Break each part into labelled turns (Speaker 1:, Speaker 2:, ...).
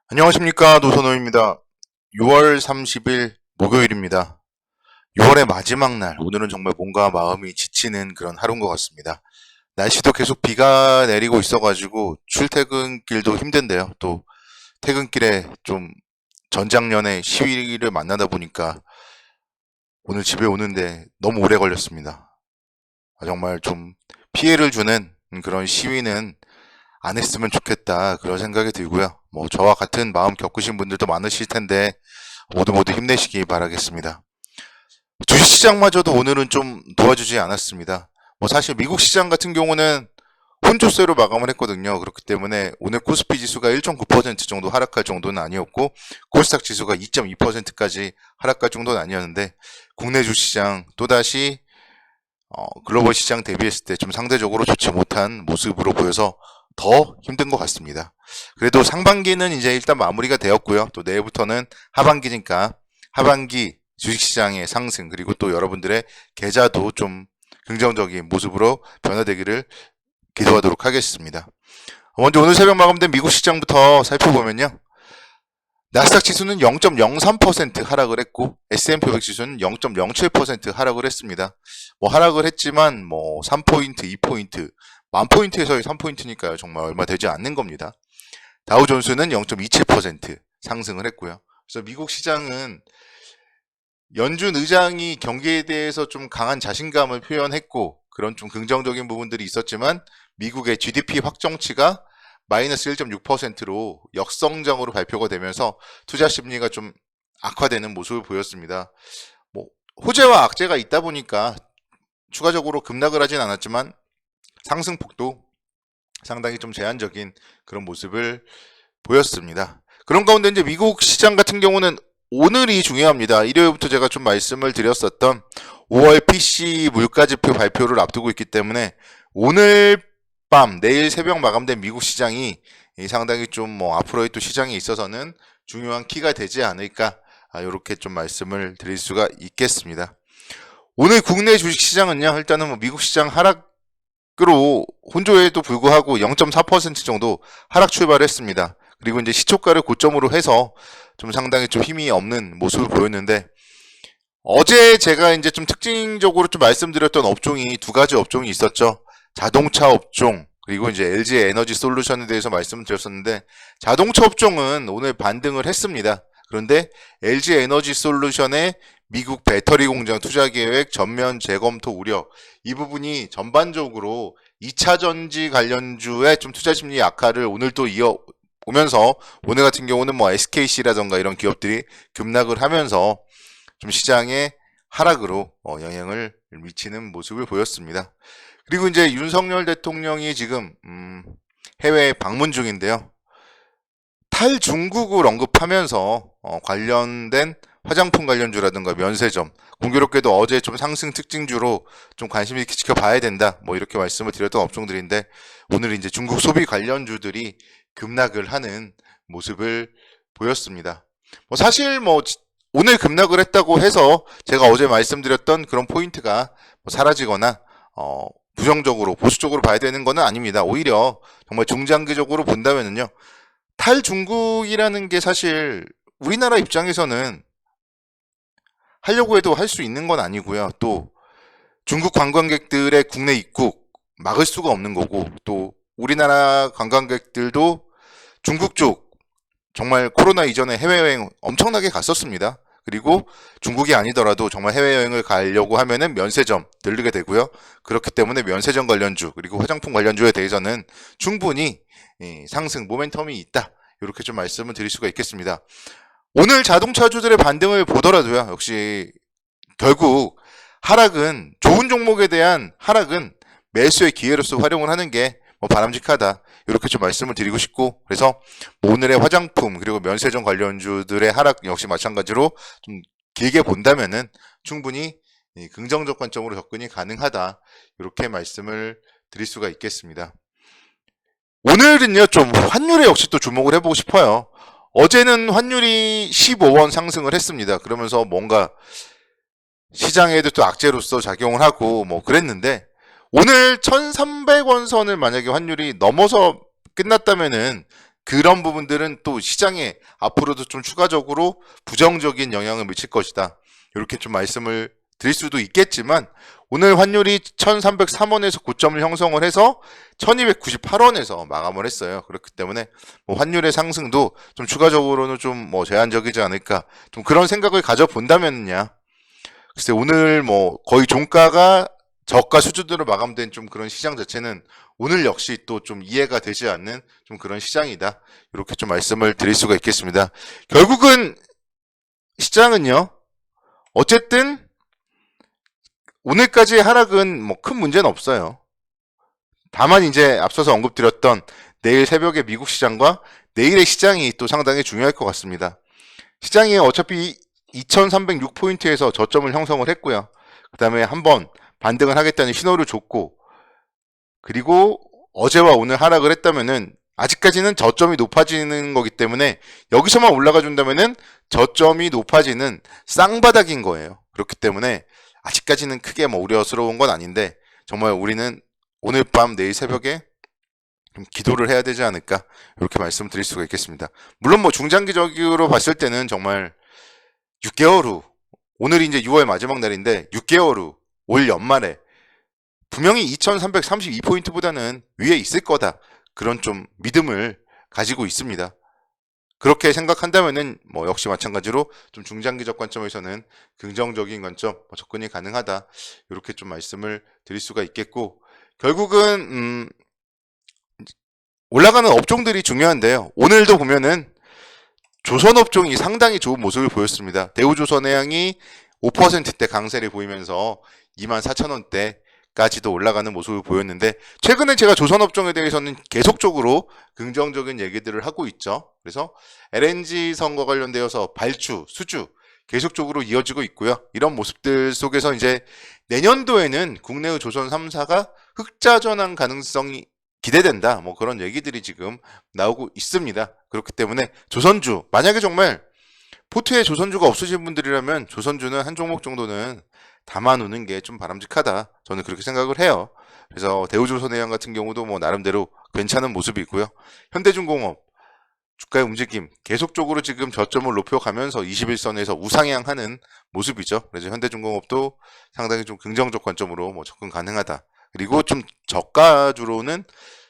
Speaker 1: 안녕하십니까, 노선호입니다. 6월 30일 목요일입니다. 6월의 마지막 날, 오늘은 정말 몸과 마음이 지치는 그런 하루인 것 같습니다. 날씨도 계속 비가 내리고 있어가지고 출퇴근길도 힘든데요. 또 퇴근길에 좀 전작년에 시위를 만나다 보니까 오늘 집에 오는데 너무 오래 걸렸습니다. 정말 좀 피해를 주는 그런 시위는 안 했으면 좋겠다, 그런 생각이 들고요. 뭐 저와 같은 마음 겪으신 분들도 많으실 텐데 모두 모두 힘내시기 바라겠습니다. 주식시장마저도 오늘은 좀 도와주지 않았습니다. 뭐 사실 미국 시장 같은 경우는 혼조세로 마감을 했거든요. 그렇기 때문에 오늘 코스피 지수가 1.9% 정도 하락할 정도는 아니었고 코스닥 지수가 2.2%까지 하락할 정도는 아니었는데 국내 주시장 또다시 글로벌 시장 대비했을 때 좀 상대적으로 좋지 못한 모습으로 보여서 더 힘든 것 같습니다. 그래도 상반기는 이제 일단 마무리가 되었고요. 또 내일부터는 하반기니까 하반기 주식시장의 상승, 그리고 또 여러분들의 계좌도 좀 긍정적인 모습으로 변화되기를 기도하도록 하겠습니다. 먼저 오늘 새벽 마감된 미국 시장부터 살펴보면요. 나스닥 지수는 0.03% 하락을 했고 S&P 500 지수는 0.07% 하락을 했습니다. 뭐 하락을 했지만 뭐 3포인트, 2포인트, 10,000포인트에서의 3포인트니까요. 정말 얼마 되지 않는 겁니다. 다우존스는 0.27% 상승을 했고요. 그래서 미국 시장은 연준 의장이 경기에 대해서 좀 강한 자신감을 표현했고 그런 좀 긍정적인 부분들이 있었지만 미국의 GDP 확정치가 마이너스 1.6%로 역성장으로 발표가 되면서 투자 심리가 좀 악화되는 모습을 보였습니다. 뭐 호재와 악재가 있다 보니까 추가적으로 급락을 하진 않았지만 상승폭도 상당히 좀 제한적인 그런 모습을 보였습니다. 그런 가운데 이제 미국 시장 같은 경우는 오늘이 중요합니다. 일요일부터 제가 좀 말씀을 드렸었던 5월 PC 물가지표 발표를 앞두고 있기 때문에 오늘 밤, 내일 새벽 마감된 미국 시장이 상당히 좀 뭐 앞으로의 또 시장에 있어서는 중요한 키가 되지 않을까, 이렇게 좀 말씀을 드릴 수가 있겠습니다. 오늘 국내 주식시장은요, 일단은 뭐 미국 시장 하락으로 혼조에도 불구하고 0.4% 정도 하락 출발했습니다. 그리고 이제 시초가를 고점으로 해서 좀 상당히 좀 힘이 없는 모습을 보였는데, 어제 제가 이제 좀 특징적으로 좀 말씀드렸던 업종이 두 가지 업종이 있었죠. 자동차 업종, 그리고 이제 LG 에너지 솔루션에 대해서 말씀드렸었는데, 자동차 업종은 오늘 반등을 했습니다. 그런데 LG 에너지 솔루션의 미국 배터리 공장 투자 계획 전면 재검토 우려, 이 부분이 전반적으로 2차 전지 관련주의 좀 투자 심리 악화를 오늘 또 이어오면서 오늘 같은 경우는 뭐 SKC라던가 이런 기업들이 급락을 하면서 좀 시장의 하락으로 영향을 미치는 모습을 보였습니다. 그리고 이제 윤석열 대통령이 지금 해외 방문 중인데요. 탈중국을 언급하면서 관련된 화장품 관련주라든가 면세점, 공교롭게도 어제 좀 상승 특징주로 좀 관심 있게 지켜봐야 된다, 뭐 이렇게 말씀을 드렸던 업종들인데 오늘 이제 중국 소비 관련주들이 급락을 하는 모습을 보였습니다. 뭐 사실 뭐 오늘 급락을 했다고 해서 제가 어제 말씀드렸던 그런 포인트가 뭐 사라지거나 부정적으로 보수적으로 봐야 되는 것은 아닙니다. 오히려 정말 중장기적으로 본다면은요, 탈중국이라는 게 사실 우리나라 입장에서는 하려고 해도 할 수 있는 건 아니고요. 또 중국 관광객들의 국내 입국 막을 수가 없는 거고, 또 우리나라 관광객들도 중국 쪽 정말 코로나 이전에 해외여행 엄청나게 갔었습니다. 그리고 중국이 아니더라도 정말 해외여행을 가려고 하면은 면세점 들르게 되고요. 그렇기 때문에 면세점 관련주 그리고 화장품 관련주에 대해서는 충분히 상승 모멘텀이 있다, 이렇게 좀 말씀을 드릴 수가 있겠습니다. 오늘 자동차주들의 반등을 보더라도요, 역시 결국 하락은, 좋은 종목에 대한 하락은 매수의 기회로서 활용을 하는 게 뭐 바람직하다, 이렇게 좀 말씀을 드리고 싶고, 그래서 뭐 오늘의 화장품 그리고 면세점 관련주들의 하락 역시 마찬가지로 좀 길게 본다면은 충분히 긍정적 관점으로 접근이 가능하다, 이렇게 말씀을 드릴 수가 있겠습니다. 오늘은요, 좀 환율에 역시 또 주목을 해보고 싶어요. 어제는 환율이 15원 상승을 했습니다. 그러면서 뭔가 시장에도 또 악재로서 작용을 하고 뭐 그랬는데, 오늘 1300원 선을 만약에 환율이 넘어서 끝났다면은 그런 부분들은 또 시장에 앞으로도 좀 추가적으로 부정적인 영향을 미칠 것이다. 이렇게 좀 말씀을 드릴 수도 있겠지만 오늘 환율이 1303원에서 고점을 형성을 해서 1298원에서 마감을 했어요. 그렇기 때문에 뭐 환율의 상승도 좀 추가적으로는 좀 뭐 제한적이지 않을까, 좀 그런 생각을 가져본다면요. 글쎄 오늘 뭐 거의 종가가 저가 수준으로 마감된 좀 그런 시장 자체는 오늘 역시 또 좀 이해가 되지 않는 좀 그런 시장이다. 이렇게 좀 말씀을 드릴 수가 있겠습니다. 결국은 시장은요, 어쨌든 오늘까지의 하락은 뭐 큰 문제는 없어요. 다만 이제 앞서서 언급드렸던 내일 새벽의 미국 시장과 내일의 시장이 또 상당히 중요할 것 같습니다. 시장이 어차피 2306포인트에서 저점을 형성을 했고요. 그 다음에 한번 반등을 하겠다는 신호를 줬고, 그리고 어제와 오늘 하락을 했다면은 아직까지는 저점이 높아지는 거기 때문에 여기서만 올라가 준다면은 저점이 높아지는 쌍바닥인 거예요. 그렇기 때문에 아직까지는 크게 뭐 우려스러운 건 아닌데, 정말 우리는 오늘 밤 내일 새벽에 좀 기도를 해야 되지 않을까, 이렇게 말씀드릴 수가 있겠습니다. 물론 뭐 중장기적으로 봤을 때는 정말 6개월 후, 오늘이 이제 6월 마지막 날인데 6개월 후 올 연말에 분명히 2332포인트보다는 위에 있을 거다, 그런 좀 믿음을 가지고 있습니다. 그렇게 생각한다면은 뭐 역시 마찬가지로 좀 중장기적 관점에서는 긍정적인 관점, 접근이 가능하다, 이렇게 좀 말씀을 드릴 수가 있겠고, 결국은 올라가는 업종들이 중요한데요. 오늘도 보면은 조선업종이 상당히 좋은 모습을 보였습니다. 대우조선해양이 5%대 강세를 보이면서 24,000원대까지도 올라가는 모습을 보였는데, 최근에 제가 조선업종에 대해서는 계속적으로 긍정적인 얘기들을 하고 있죠. 그래서 LNG 선과 관련되어서 발주, 수주 계속적으로 이어지고 있고요. 이런 모습들 속에서 이제 내년도에는 국내의 조선 3사가 흑자 전환 가능성이 기대된다, 뭐 그런 얘기들이 지금 나오고 있습니다. 그렇기 때문에 조선주, 만약에 정말 포트에 조선주가 없으신 분들이라면 조선주는 한 종목 정도는 담아놓는 게 좀 바람직하다, 저는 그렇게 생각을 해요. 그래서 대우조선해양 같은 경우도 뭐 나름대로 괜찮은 모습이고요. 현대중공업 주가의 움직임 계속적으로 지금 저점을 높여가면서 21선에서 우상향하는 모습이죠. 그래서 현대중공업도 상당히 좀 긍정적 관점으로 뭐 접근 가능하다. 그리고 좀 저가주로는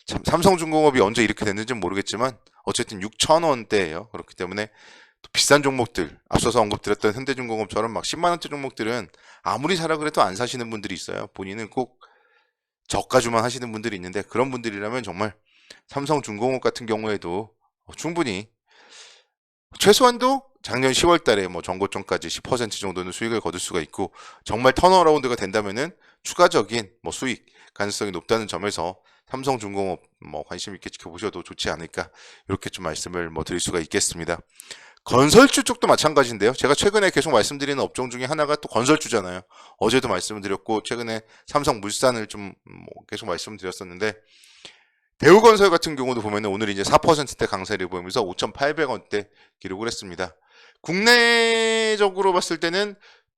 Speaker 1: 참 삼성중공업이 언제 이렇게 됐는지는 모르겠지만 어쨌든 6,000원대예요. 그렇기 때문에 또 비싼 종목들, 앞서서 언급드렸던 현대중공업처럼 막 10만원대 종목들은 아무리 사라 그래도 안 사시는 분들이 있어요. 본인은 꼭 저가주만 하시는 분들이 있는데, 그런 분들이라면 정말 삼성중공업 같은 경우에도 충분히 최소한도 작년 10월 달에 뭐 전고점까지 10% 정도는 수익을 거둘 수가 있고, 정말 턴어라운드가 된다면은 추가적인 뭐 수익 가능성이 높다는 점에서 삼성중공업 뭐 관심 있게 지켜보셔도 좋지 않을까, 이렇게 좀 말씀을 뭐 드릴 수가 있겠습니다. 건설주 쪽도 마찬가지인데요. 제가 최근에 계속 말씀드리는 업종 중에 하나가 또 건설주잖아요. 어제도 말씀을 드렸고 최근에 삼성물산을 좀 뭐 계속 말씀드렸었는데, 대우건설 같은 경우도 보면은 오늘 이제 4%대 강세를 보이면서 5,800원대 기록을 했습니다. 국내적으로 봤을 때는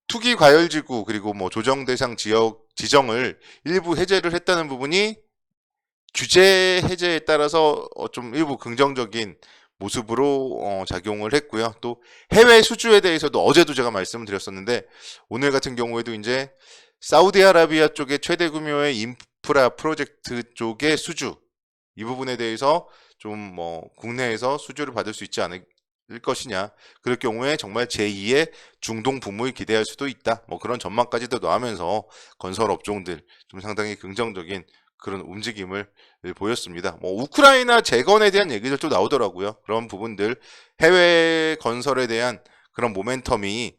Speaker 1: 투기 과열지구 그리고 뭐 조정 대상 지역 지정을 일부 해제를 했다는 부분이 규제 해제에 따라서 좀 일부 긍정적인 모습으로 작용을 했고요. 또 해외 수주에 대해서도 어제도 제가 말씀을 드렸었는데, 오늘 같은 경우에도 이제 사우디아라비아 쪽에 최대 규모의 인프라 프로젝트 쪽의 수주, 이 부분에 대해서 좀 뭐 국내에서 수주를 받을 수 있지 않을 것이냐, 그럴 경우에 정말 제2의 중동 붐을 기대할 수도 있다, 뭐 그런 전망까지도 나오면서 건설 업종들 좀 상당히 긍정적인 그런 움직임을 보였습니다. 뭐 우크라이나 재건에 대한 얘기들도 나오더라고요. 그런 부분들, 해외 건설에 대한 그런 모멘텀이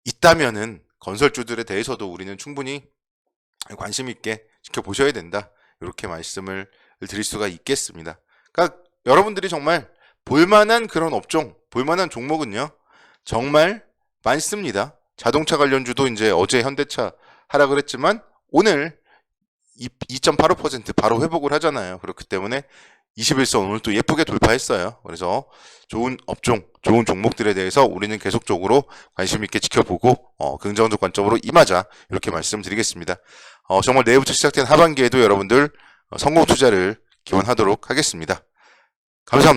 Speaker 1: 있다면은 건설주들에 대해서도 우리는 충분히 관심 있게 지켜보셔야 된다, 이렇게 말씀을 드릴 수가 있겠습니다. 그러니까 여러분들이 정말 볼만한 그런 업종, 볼만한 종목은요 정말 많습니다. 자동차 관련주도 이제 어제 현대차 하락을 했지만 오늘 2.85% 바로 회복을 하잖아요. 그렇기 때문에 21선 오늘 또 예쁘게 돌파했어요. 그래서 좋은 업종, 좋은 종목들에 대해서 우리는 계속적으로 관심 있게 지켜보고 긍정적 관점으로 임하자, 이렇게 말씀드리겠습니다. 정말 내일부터 시작된 하반기에도 여러분들 성공 투자를 기원하도록 하겠습니다. 감사합니다.